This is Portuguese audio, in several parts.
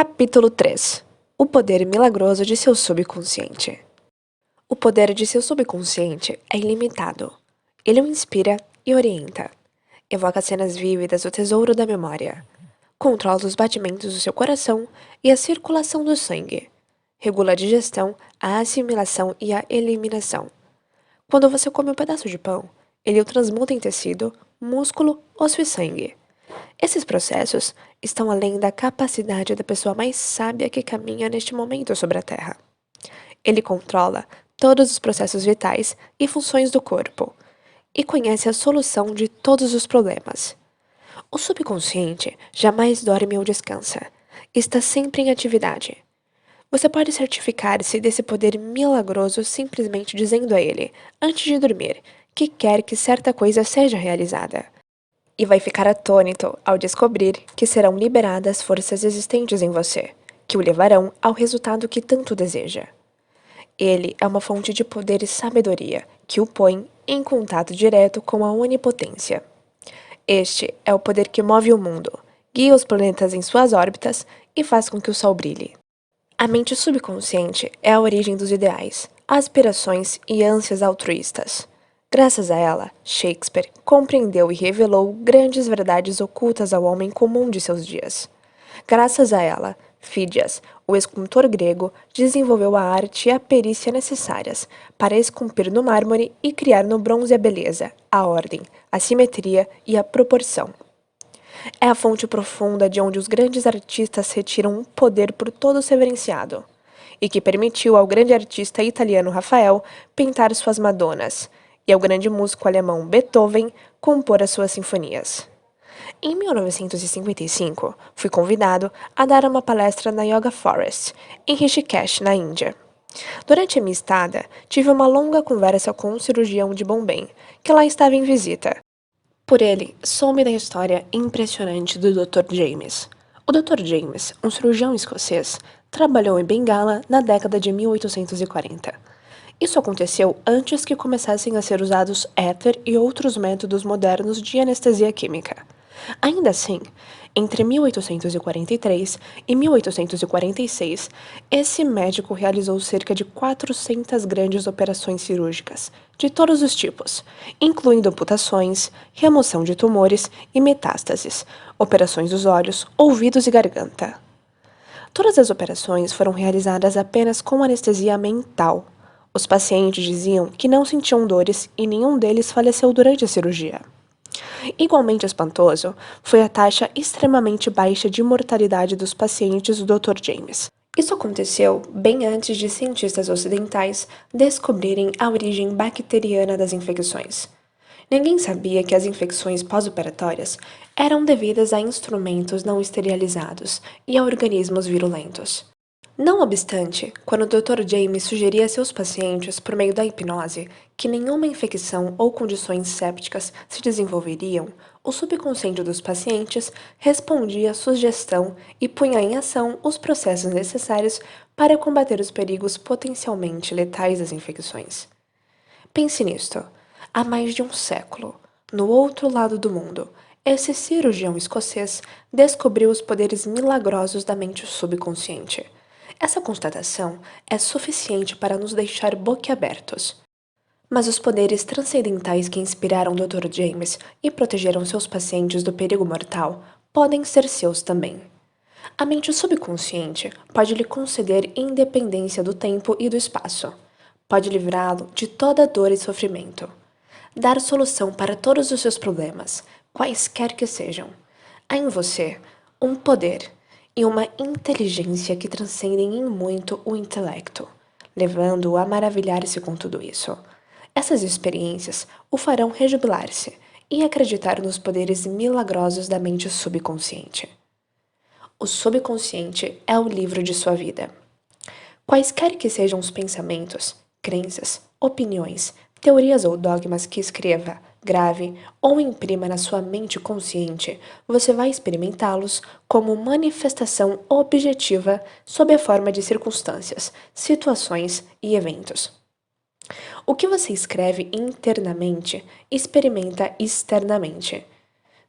Capítulo 3. O poder milagroso de seu subconsciente. O poder de seu subconsciente é ilimitado. Ele o inspira e orienta. Evoca cenas vívidas do tesouro da memória. Controla os batimentos do seu coração e a circulação do sangue. Regula a digestão, a assimilação e a eliminação. Quando você come um pedaço de pão, ele o transmuta em tecido, músculo, osso e sangue. Esses processos estão além da capacidade da pessoa mais sábia que caminha neste momento sobre a Terra. Ele controla todos os processos vitais e funções do corpo e conhece a solução de todos os problemas. O subconsciente jamais dorme ou descansa. Está sempre em atividade. Você pode certificar-se desse poder milagroso simplesmente dizendo a ele, antes de dormir, que quer que certa coisa seja realizada. E vai ficar atônito ao descobrir que serão liberadas forças existentes em você, que o levarão ao resultado que tanto deseja. Ele é uma fonte de poder e sabedoria que o põe em contato direto com a onipotência. Este é o poder que move o mundo, guia os planetas em suas órbitas e faz com que o Sol brilhe. A mente subconsciente é a origem dos ideais, aspirações e ânsias altruístas. Graças a ela, Shakespeare compreendeu e revelou grandes verdades ocultas ao homem comum de seus dias. Graças a ela, Fídias, o escultor grego, desenvolveu a arte e a perícia necessárias para esculpir no mármore e criar no bronze a beleza, a ordem, a simetria e a proporção. É a fonte profunda de onde os grandes artistas retiram um poder por todo severenciado, e que permitiu ao grande artista italiano Rafael pintar suas Madonas, e ao grande músico alemão Beethoven compor as suas sinfonias. Em 1955, fui convidado a dar uma palestra na Yoga Forest, em Rishikesh, na Índia. Durante a minha estada, tive uma longa conversa com um cirurgião de Bombay, que lá estava em visita. Por ele, soube da história impressionante do Dr. James. O Dr. James, um cirurgião escocês, trabalhou em Bengala na década de 1840. Isso aconteceu antes que começassem a ser usados éter e outros métodos modernos de anestesia química. Ainda assim, entre 1843 e 1846, esse médico realizou cerca de 400 grandes operações cirúrgicas, de todos os tipos, incluindo amputações, remoção de tumores e metástases, operações dos olhos, ouvidos e garganta. Todas as operações foram realizadas apenas com anestesia mental. Os pacientes diziam que não sentiam dores e nenhum deles faleceu durante a cirurgia. Igualmente espantoso foi a taxa extremamente baixa de mortalidade dos pacientes do Dr. James. Isso aconteceu bem antes de cientistas ocidentais descobrirem a origem bacteriana das infecções. Ninguém sabia que as infecções pós-operatórias eram devidas a instrumentos não esterilizados e a organismos virulentos. Não obstante, quando o Dr. James sugeria a seus pacientes, por meio da hipnose, que nenhuma infecção ou condições sépticas se desenvolveriam, o subconsciente dos pacientes respondia à sugestão e punha em ação os processos necessários para combater os perigos potencialmente letais das infecções. Pense nisto. Há mais de um século, no outro lado do mundo, esse cirurgião escocês descobriu os poderes milagrosos da mente subconsciente. Essa constatação é suficiente para nos deixar boquiabertos. Mas os poderes transcendentais que inspiraram Dr. James e protegeram seus pacientes do perigo mortal podem ser seus também. A mente subconsciente pode lhe conceder independência do tempo e do espaço. Pode livrá-lo de toda dor e sofrimento. Dar solução para todos os seus problemas, quaisquer que sejam. Há em você um poder e uma inteligência que transcendem em muito o intelecto, levando-o a maravilhar-se com tudo isso. Essas experiências o farão rejubilar-se e acreditar nos poderes milagrosos da mente subconsciente. O subconsciente é o livro de sua vida. Quaisquer que sejam os pensamentos, crenças, opiniões, teorias ou dogmas que escreva, grave ou imprima na sua mente consciente, você vai experimentá-los como manifestação objetiva sob a forma de circunstâncias, situações e eventos. O que você escreve internamente, experimenta externamente.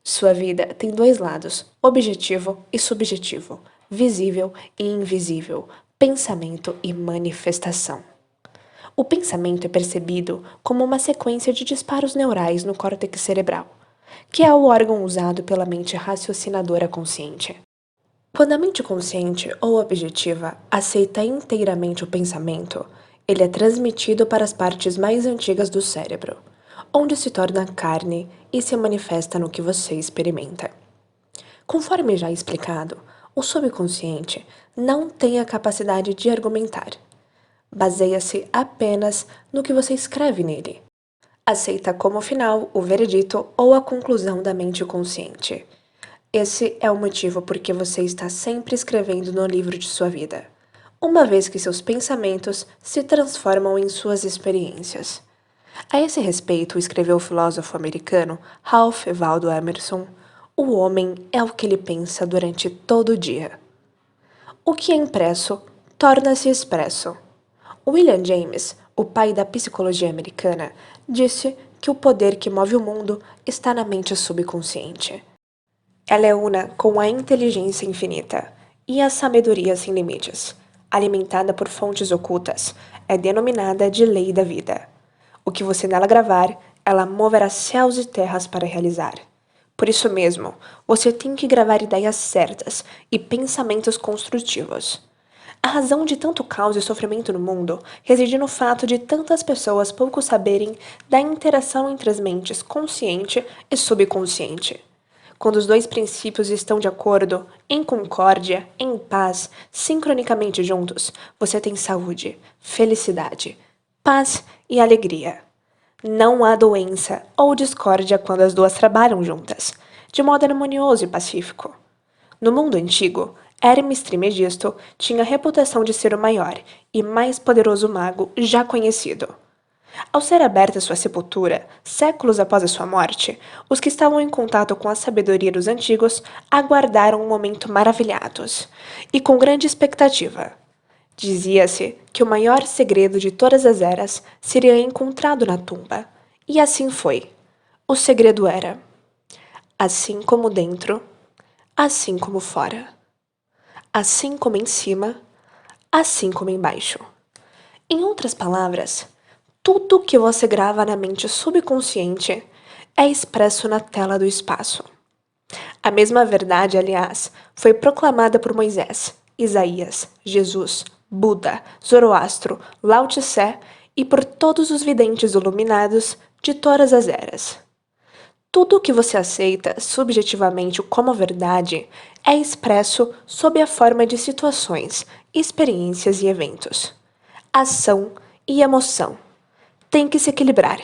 Sua vida tem dois lados, objetivo e subjetivo, visível e invisível, pensamento e manifestação. O pensamento é percebido como uma sequência de disparos neurais no córtex cerebral, que é o órgão usado pela mente raciocinadora consciente. Quando a mente consciente ou objetiva aceita inteiramente o pensamento, ele é transmitido para as partes mais antigas do cérebro, onde se torna carne e se manifesta no que você experimenta. Conforme já explicado, o subconsciente não tem a capacidade de argumentar. Baseia-se apenas no que você escreve nele. Aceita como final o veredito ou a conclusão da mente consciente. Esse é o motivo por que você está sempre escrevendo no livro de sua vida, uma vez que seus pensamentos se transformam em suas experiências. A esse respeito, escreveu o filósofo americano Ralph Waldo Emerson, o homem é o que ele pensa durante todo o dia. O que é impresso torna-se expresso. William James, o pai da psicologia americana, disse que o poder que move o mundo está na mente subconsciente. Ela é una com a inteligência infinita e a sabedoria sem limites, alimentada por fontes ocultas, é denominada de lei da vida. O que você nela gravar, ela moverá céus e terras para realizar. Por isso mesmo, você tem que gravar ideias certas e pensamentos construtivos. A razão de tanto caos e sofrimento no mundo reside no fato de tantas pessoas pouco saberem da interação entre as mentes consciente e subconsciente. Quando os dois princípios estão de acordo, em concórdia, em paz, sincronicamente juntos, você tem saúde, felicidade, paz e alegria. Não há doença ou discórdia quando as duas trabalham juntas, de modo harmonioso e pacífico. No mundo antigo, Hermes Trismegisto tinha a reputação de ser o maior e mais poderoso mago já conhecido. Ao ser aberta sua sepultura, séculos após a sua morte, os que estavam em contato com a sabedoria dos antigos aguardaram um momento maravilhados e com grande expectativa. Dizia-se que o maior segredo de todas as eras seria encontrado na tumba, e assim foi. O segredo era: assim como dentro, assim como fora. Assim como em cima, assim como embaixo. Em outras palavras, tudo que você grava na mente subconsciente é expresso na tela do espaço. A mesma verdade, aliás, foi proclamada por Moisés, Isaías, Jesus, Buda, Zoroastro, Lao Tse e por todos os videntes iluminados de todas as eras. Tudo o que você aceita subjetivamente como verdade é expresso sob a forma de situações, experiências e eventos. Ação e emoção têm que se equilibrar.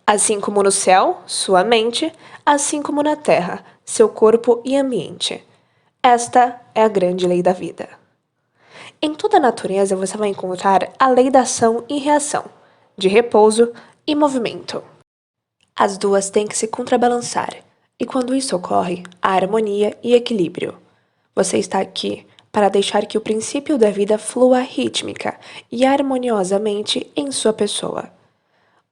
Assim como no céu, sua mente, assim como na terra, seu corpo e ambiente. Esta é a grande lei da vida. Em toda a natureza você vai encontrar a lei da ação e reação, de repouso e movimento. As duas têm que se contrabalançar, e quando isso ocorre, há harmonia e equilíbrio. Você está aqui para deixar que o princípio da vida flua rítmica e harmoniosamente em sua pessoa.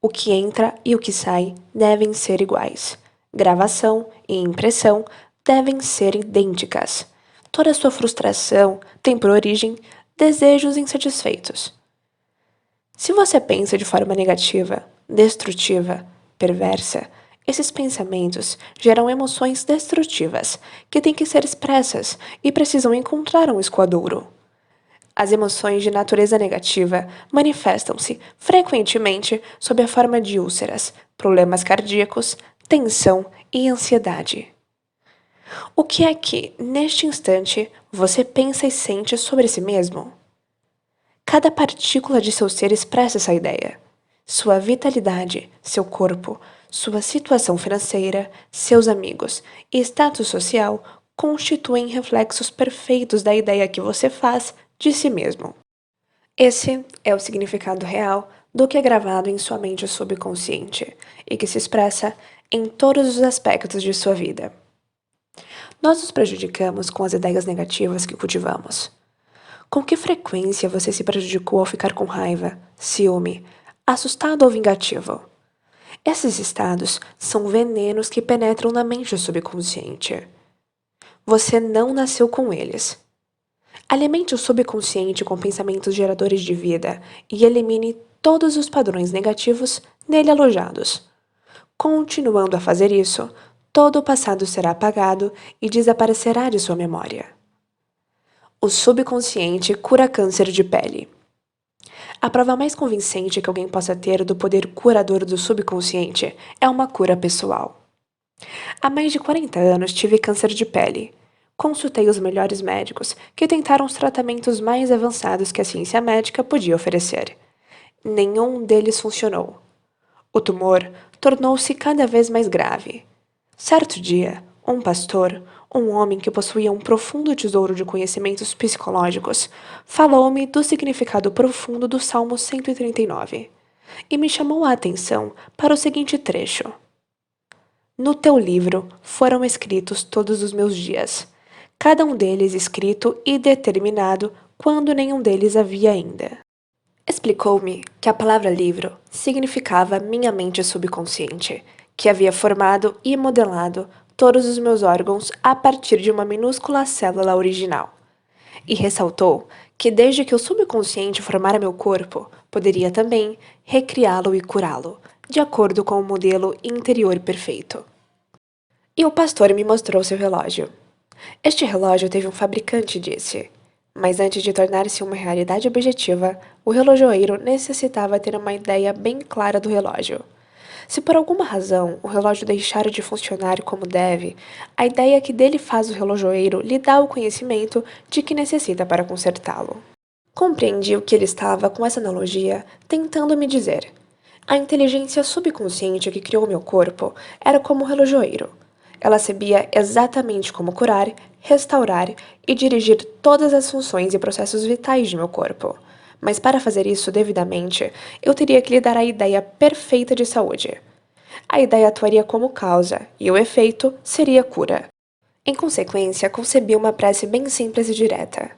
O que entra e o que sai devem ser iguais. Gravação e impressão devem ser idênticas. Toda sua frustração tem por origem desejos insatisfeitos. Se você pensa de forma negativa, destrutiva, perversa, esses pensamentos geram emoções destrutivas que têm que ser expressas e precisam encontrar um escoadouro. As emoções de natureza negativa manifestam-se frequentemente sob a forma de úlceras, problemas cardíacos, tensão e ansiedade. O que é que, neste instante, você pensa e sente sobre si mesmo? Cada partícula de seu ser expressa essa ideia. Sua vitalidade, seu corpo, sua situação financeira, seus amigos e status social constituem reflexos perfeitos da ideia que você faz de si mesmo. Esse é o significado real do que é gravado em sua mente subconsciente e que se expressa em todos os aspectos de sua vida. Nós nos prejudicamos com as ideias negativas que cultivamos. Com que frequência você se prejudicou ao ficar com raiva, ciúme, assustado ou vingativo? Esses estados são venenos que penetram na mente subconsciente. Você não nasceu com eles. Alimente o subconsciente com pensamentos geradores de vida e elimine todos os padrões negativos nele alojados. Continuando a fazer isso, todo o passado será apagado e desaparecerá de sua memória. O subconsciente cura câncer de pele. A prova mais convincente que alguém possa ter do poder curador do subconsciente é uma cura pessoal. Há mais de 40 anos tive câncer de pele. Consultei os melhores médicos que tentaram os tratamentos mais avançados que a ciência médica podia oferecer. Nenhum deles funcionou. O tumor tornou-se cada vez mais grave. Certo dia, um pastor, um homem que possuía um profundo tesouro de conhecimentos psicológicos, falou-me do significado profundo do Salmo 139 e me chamou a atenção para o seguinte trecho: no teu livro foram escritos todos os meus dias, cada um deles escrito e determinado quando nenhum deles havia ainda. Explicou-me que a palavra livro significava minha mente subconsciente, que havia formado e modelado todos os meus órgãos a partir de uma minúscula célula original. E ressaltou que desde que o subconsciente formara meu corpo, poderia também recriá-lo e curá-lo, de acordo com o modelo interior perfeito. E o pastor me mostrou seu relógio. Este relógio teve um fabricante, disse. Mas antes de tornar-se uma realidade objetiva, o relojoeiro necessitava ter uma ideia bem clara do relógio. Se por alguma razão o relógio deixar de funcionar como deve, a ideia que dele faz o relojoeiro lhe dá o conhecimento de que necessita para consertá-lo. Compreendi o que ele estava, com essa analogia, tentando me dizer. A inteligência subconsciente que criou meu corpo era como o relojoeiro. Ela sabia exatamente como curar, restaurar e dirigir todas as funções e processos vitais de meu corpo. Mas para fazer isso devidamente, eu teria que lhe dar a ideia perfeita de saúde. A ideia atuaria como causa, e o efeito seria cura. Em consequência, concebi uma prece bem simples e direta.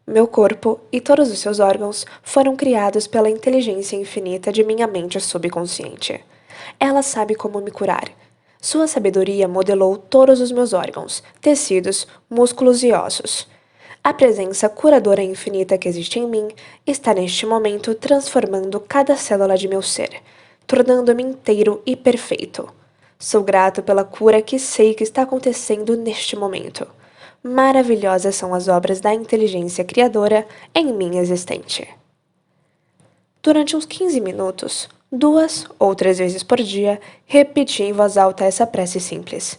Meu corpo e todos os seus órgãos foram criados pela inteligência infinita de minha mente subconsciente. Ela sabe como me curar. Sua sabedoria modelou todos os meus órgãos, tecidos, músculos e ossos. A presença curadora infinita que existe em mim está neste momento transformando cada célula de meu ser, tornando-me inteiro e perfeito. Sou grato pela cura que sei que está acontecendo neste momento. Maravilhosas são as obras da inteligência criadora em mim existente. Durante uns 15 minutos, 2 ou 3 vezes por dia, repeti em voz alta essa prece simples.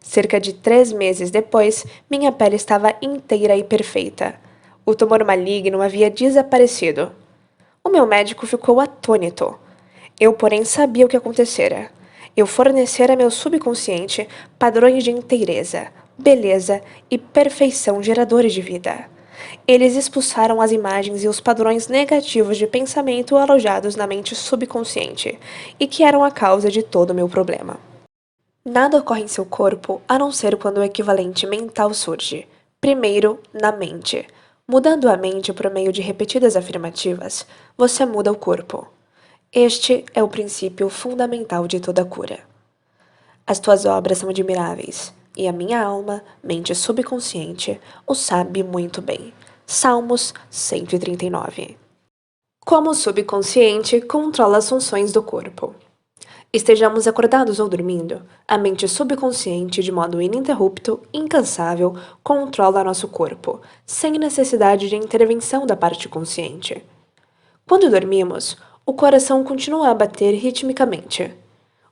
Cerca de 3 meses depois, minha pele estava inteira e perfeita. O tumor maligno havia desaparecido. O meu médico ficou atônito. Eu, porém, sabia o que acontecera. Eu fornecera a meu subconsciente padrões de inteireza, beleza e perfeição geradores de vida. Eles expulsaram as imagens e os padrões negativos de pensamento alojados na mente subconsciente e que eram a causa de todo o meu problema. Nada ocorre em seu corpo a não ser quando o equivalente mental surge, primeiro na mente. Mudando a mente por meio de repetidas afirmativas, você muda o corpo. Este é o princípio fundamental de toda cura. As tuas obras são admiráveis, e a minha alma, mente subconsciente, o sabe muito bem. Salmos 139. Como o subconsciente controla as funções do corpo. Estejamos acordados ou dormindo, a mente subconsciente, de modo ininterrupto, incansável, controla nosso corpo, sem necessidade de intervenção da parte consciente. Quando dormimos, o coração continua a bater ritmicamente.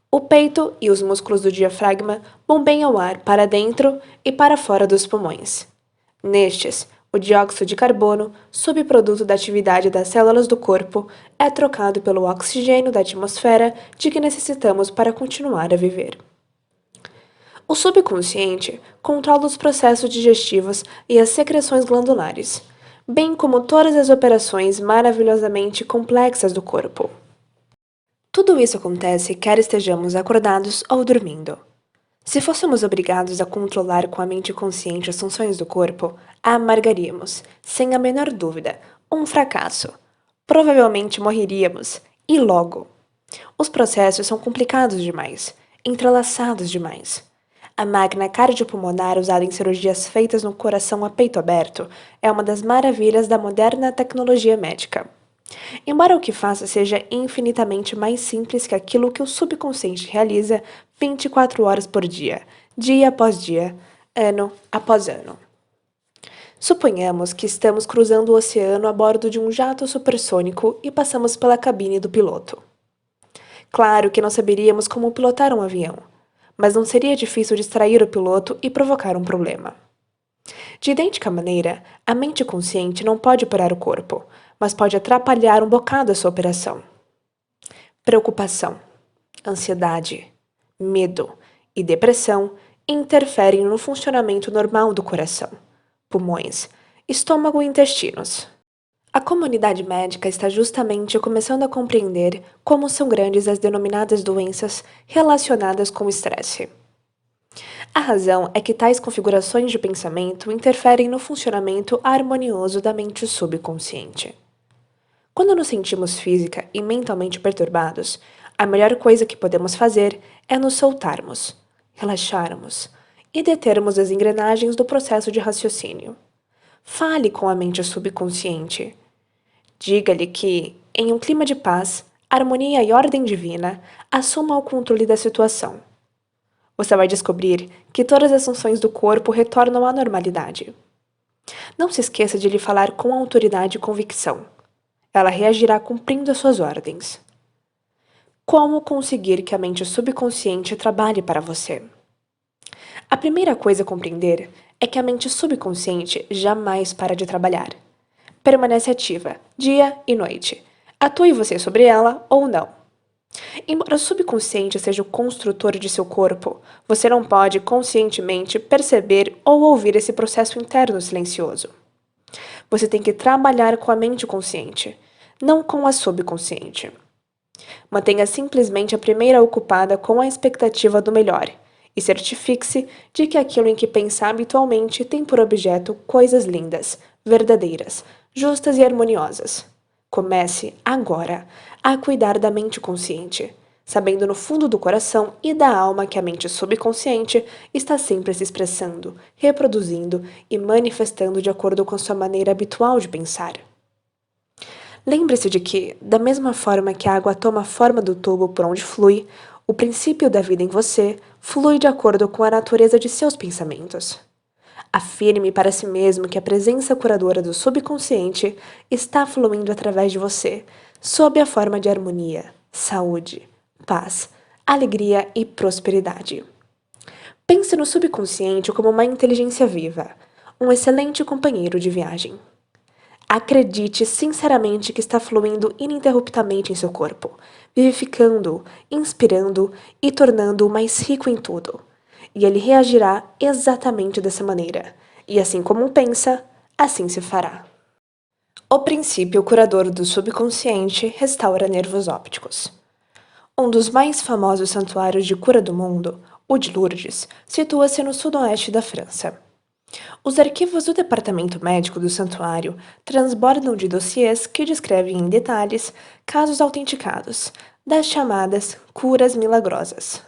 O peito e os músculos do diafragma bombeiam o ar para dentro e para fora dos pulmões. Nestes, o dióxido de carbono, subproduto da atividade das células do corpo, é trocado pelo oxigênio da atmosfera de que necessitamos para continuar a viver. O subconsciente controla os processos digestivos e as secreções glandulares, bem como todas as operações maravilhosamente complexas do corpo. Tudo isso acontece quer estejamos acordados ou dormindo. Se fôssemos obrigados a controlar com a mente consciente as funções do corpo, amargaríamos, sem a menor dúvida, um fracasso. Provavelmente morreríamos, e logo. Os processos são complicados demais, entrelaçados demais. A máquina cardiopulmonar usada em cirurgias feitas no coração a peito aberto é uma das maravilhas da moderna tecnologia médica. Embora o que faça seja infinitamente mais simples que aquilo que o subconsciente realiza 24 horas por dia após dia, ano após ano. Suponhamos que estamos cruzando o oceano a bordo de um jato supersônico e passamos pela cabine do piloto. Claro que não saberíamos como pilotar um avião, mas não seria difícil distrair o piloto e provocar um problema. De idêntica maneira, a mente consciente não pode parar o corpo, mas pode atrapalhar um bocado a sua operação. Preocupação, ansiedade, medo e depressão interferem no funcionamento normal do coração, pulmões, estômago e intestinos. A comunidade médica está justamente começando a compreender como são grandes as denominadas doenças relacionadas com o estresse. A razão é que tais configurações de pensamento interferem no funcionamento harmonioso da mente subconsciente. Quando nos sentimos física e mentalmente perturbados, a melhor coisa que podemos fazer é nos soltarmos, relaxarmos e determos as engrenagens do processo de raciocínio. Fale com a mente subconsciente. Diga-lhe que, em um clima de paz, harmonia e ordem divina, assuma o controle da situação. Você vai descobrir que todas as funções do corpo retornam à normalidade. Não se esqueça de lhe falar com autoridade e convicção. Ela reagirá cumprindo as suas ordens. Como conseguir que a mente subconsciente trabalhe para você? A primeira coisa a compreender é que a mente subconsciente jamais para de trabalhar. Permanece ativa, dia e noite. Atue você sobre ela ou não. Embora o subconsciente seja o construtor de seu corpo, você não pode conscientemente perceber ou ouvir esse processo interno silencioso. Você tem que trabalhar com a mente consciente, não com a subconsciente. Mantenha simplesmente a primeira ocupada com a expectativa do melhor e certifique-se de que aquilo em que pensa habitualmente tem por objeto coisas lindas, verdadeiras, justas e harmoniosas. Comece, agora, a cuidar da mente consciente, sabendo no fundo do coração e da alma que a mente subconsciente está sempre se expressando, reproduzindo e manifestando de acordo com a sua maneira habitual de pensar. Lembre-se de que, da mesma forma que a água toma a forma do tubo por onde flui, o princípio da vida em você flui de acordo com a natureza de seus pensamentos. Afirme para si mesmo que a presença curadora do subconsciente está fluindo através de você, sob a forma de harmonia, saúde, paz, alegria e prosperidade. Pense no subconsciente como uma inteligência viva, um excelente companheiro de viagem. Acredite sinceramente que está fluindo ininterruptamente em seu corpo, vivificando-o, inspirando-o e tornando-o mais rico em tudo. E ele reagirá exatamente dessa maneira. E assim como pensa, assim se fará. O princípio curador do subconsciente restaura nervos ópticos. Um dos mais famosos santuários de cura do mundo, o de Lourdes, situa-se no sudoeste da França. Os arquivos do departamento médico do santuário transbordam de dossiês que descrevem em detalhes casos autenticados das chamadas curas milagrosas.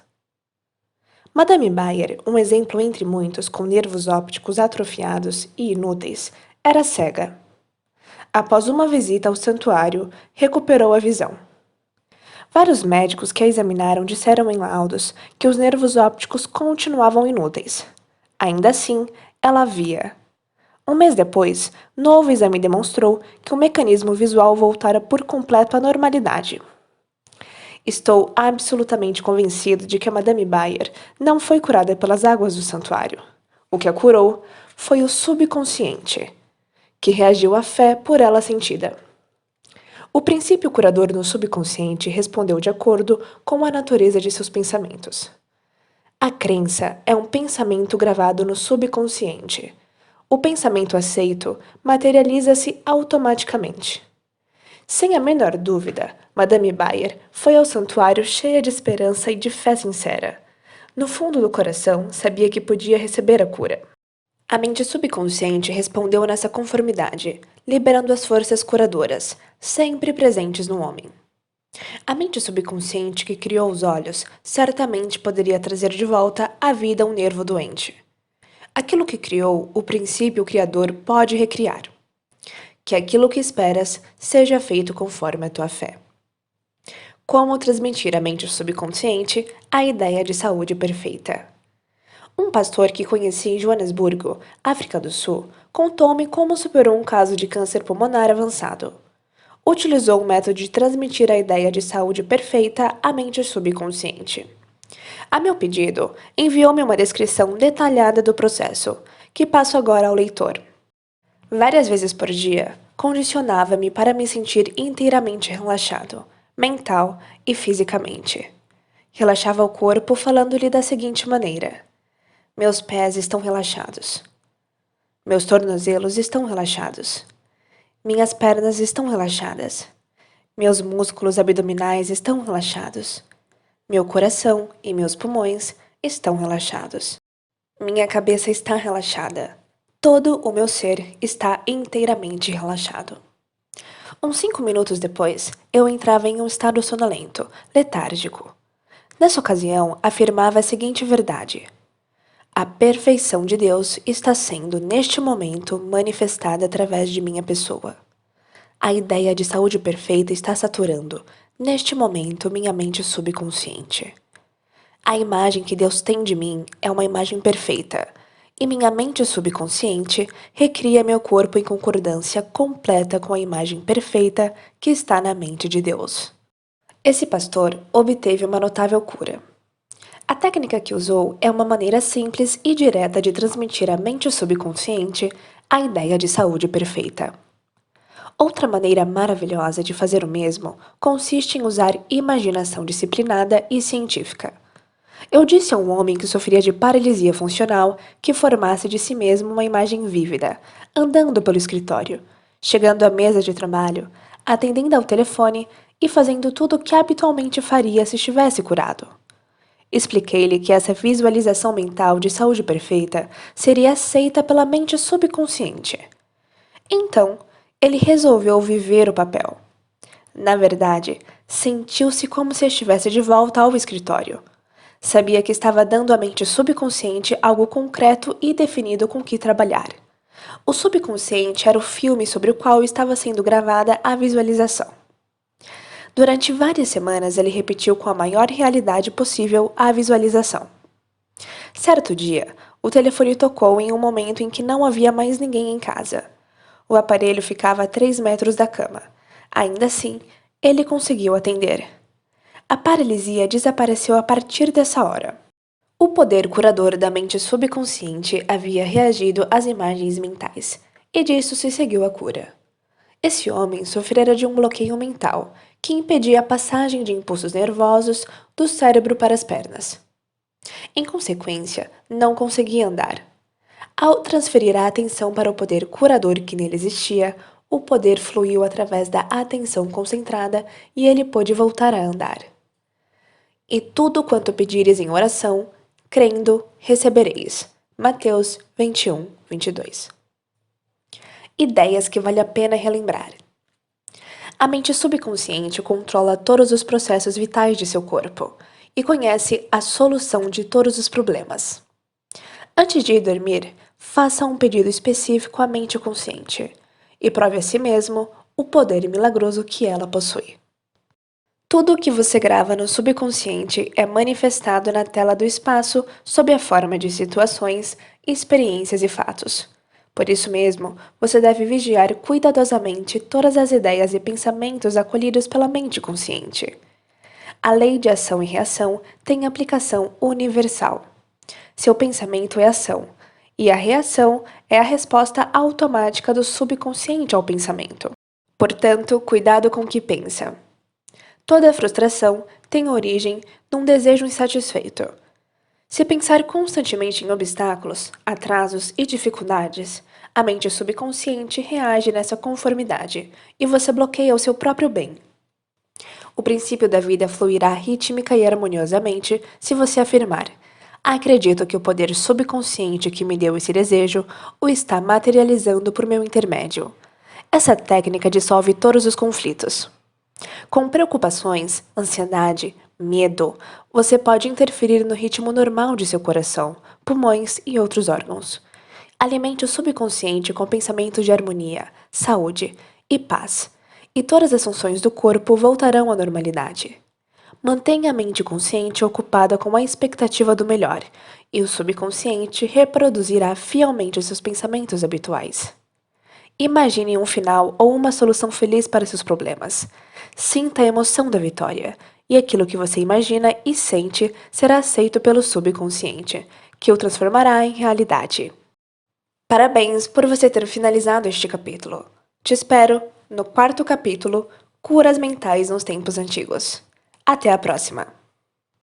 Madame Bayer, um exemplo entre muitos com nervos ópticos atrofiados e inúteis, era cega. Após uma visita ao santuário, recuperou a visão. Vários médicos que a examinaram disseram em laudos que os nervos ópticos continuavam inúteis. Ainda assim, ela via. Um mês depois, novo exame demonstrou que o mecanismo visual voltara por completo à normalidade. Estou absolutamente convencido de que a Madame Bayer não foi curada pelas águas do santuário. O que a curou foi o subconsciente, que reagiu à fé por ela sentida. O princípio curador no subconsciente respondeu de acordo com a natureza de seus pensamentos. A crença é um pensamento gravado no subconsciente. O pensamento aceito materializa-se automaticamente. Sem a menor dúvida, Madame Bayer foi ao santuário cheia de esperança e de fé sincera. No fundo do coração, sabia que podia receber a cura. A mente subconsciente respondeu nessa conformidade, liberando as forças curadoras, sempre presentes no homem. A mente subconsciente que criou os olhos certamente poderia trazer de volta à vida um nervo doente. Aquilo que criou, o princípio criador pode recriar. Que aquilo que esperas seja feito conforme a tua fé. Como transmitir à mente subconsciente a ideia de saúde perfeita? Um pastor que conheci em Joanesburgo, África do Sul, contou-me como superou um caso de câncer pulmonar avançado. Utilizou um método de transmitir a ideia de saúde perfeita à mente subconsciente. A meu pedido, enviou-me uma descrição detalhada do processo, que passo agora ao leitor. Várias vezes por dia, condicionava-me para me sentir inteiramente relaxado, mental e fisicamente. Relaxava o corpo falando-lhe da seguinte maneira: meus pés estão relaxados. Meus tornozelos estão relaxados. Minhas pernas estão relaxadas. Meus músculos abdominais estão relaxados. Meu coração e meus pulmões estão relaxados. Minha cabeça está relaxada. Todo o meu ser está inteiramente relaxado. Uns 5 minutos depois, eu entrava em um estado sonolento, letárgico. Nessa ocasião, afirmava a seguinte verdade: a perfeição de Deus está sendo, neste momento, manifestada através de minha pessoa. A ideia de saúde perfeita está saturando, neste momento, minha mente subconsciente. A imagem que Deus tem de mim é uma imagem perfeita, e minha mente subconsciente recria meu corpo em concordância completa com a imagem perfeita que está na mente de Deus. Esse pastor obteve uma notável cura. A técnica que usou é uma maneira simples e direta de transmitir à mente subconsciente a ideia de saúde perfeita. Outra maneira maravilhosa de fazer o mesmo consiste em usar imaginação disciplinada e científica. Eu disse a um homem que sofria de paralisia funcional que formasse de si mesmo uma imagem vívida, andando pelo escritório, chegando à mesa de trabalho, atendendo ao telefone e fazendo tudo o que habitualmente faria se estivesse curado. Expliquei-lhe que essa visualização mental de saúde perfeita seria aceita pela mente subconsciente. Então, ele resolveu viver o papel. Na verdade, sentiu-se como se estivesse de volta ao escritório. Sabia que estava dando à mente subconsciente algo concreto e definido com que trabalhar. O subconsciente era o filme sobre o qual estava sendo gravada a visualização. Durante várias semanas, ele repetiu com a maior realidade possível a visualização. Certo dia, o telefone tocou em um momento em que não havia mais ninguém em casa. O aparelho ficava a 3 metros da cama. Ainda assim, ele conseguiu atender. A paralisia desapareceu a partir dessa hora. O poder curador da mente subconsciente havia reagido às imagens mentais, e disso se seguiu a cura. Esse homem sofrera de um bloqueio mental que impedia a passagem de impulsos nervosos do cérebro para as pernas. Em consequência, não conseguia andar. Ao transferir a atenção para o poder curador que nele existia, o poder fluiu através da atenção concentrada e ele pôde voltar a andar. E tudo quanto pedires em oração, crendo, recebereis. Mateus 21, 22. Ideias que vale a pena relembrar. A mente subconsciente controla todos os processos vitais de seu corpo e conhece a solução de todos os problemas. Antes de ir dormir, faça um pedido específico à mente consciente e prove a si mesmo o poder milagroso que ela possui. Tudo o que você grava no subconsciente é manifestado na tela do espaço sob a forma de situações, experiências e fatos. Por isso mesmo, você deve vigiar cuidadosamente todas as ideias e pensamentos acolhidos pela mente consciente. A lei de ação e reação tem aplicação universal. Seu pensamento é ação, e a reação é a resposta automática do subconsciente ao pensamento. Portanto, cuidado com o que pensa. Toda frustração tem origem num desejo insatisfeito. Se pensar constantemente em obstáculos, atrasos e dificuldades, a mente subconsciente reage nessa conformidade e você bloqueia o seu próprio bem. O princípio da vida fluirá rítmica e harmoniosamente se você afirmar: acredito que o poder subconsciente que me deu esse desejo o está materializando por meu intermédio. Essa técnica dissolve todos os conflitos. Com preocupações, ansiedade, medo, você pode interferir no ritmo normal de seu coração, pulmões e outros órgãos. Alimente o subconsciente com pensamentos de harmonia, saúde e paz, e todas as funções do corpo voltarão à normalidade. Mantenha a mente consciente ocupada com a expectativa do melhor, e o subconsciente reproduzirá fielmente seus pensamentos habituais. Imagine um final ou uma solução feliz para seus problemas. Sinta a emoção da vitória, e aquilo que você imagina e sente será aceito pelo subconsciente, que o transformará em realidade. Parabéns por você ter finalizado este capítulo. Te espero no quarto capítulo, Curas Mentais nos Tempos Antigos. Até a próxima!